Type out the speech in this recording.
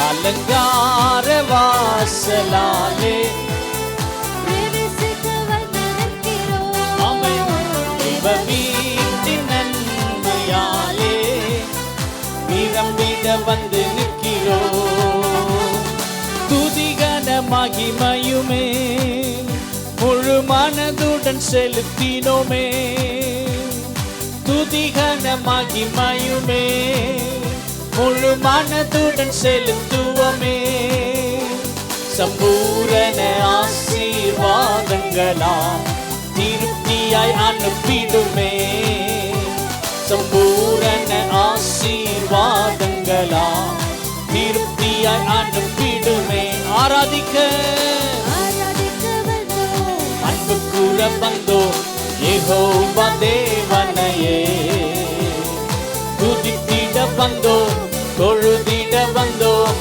அலங்கார வாசலாலே வீட்டின் நன்மையாலே நிரம்பிட வந்து நிற்கிறோம். துதிகன மகிமையுமே முழு மனதுடன் செலுத்தினோமே. துதிகன மகிமையுமே முழு மனதுடன் செலுத்துவோமே. சம்பூரண ஆசீர்வாதங்களாம் திருப்தியாய் அனுப்பிடுமே. சம்பூரண ஆசீர்வாதங்களாம் திருப்தியாய் அனுப்பிடுமே. ஆராதிக்க அன்பு கூற வந்தோம் யெகோவா தேவனையே. துதித்திட வந்தோம் தொழுதிட வந்தோம்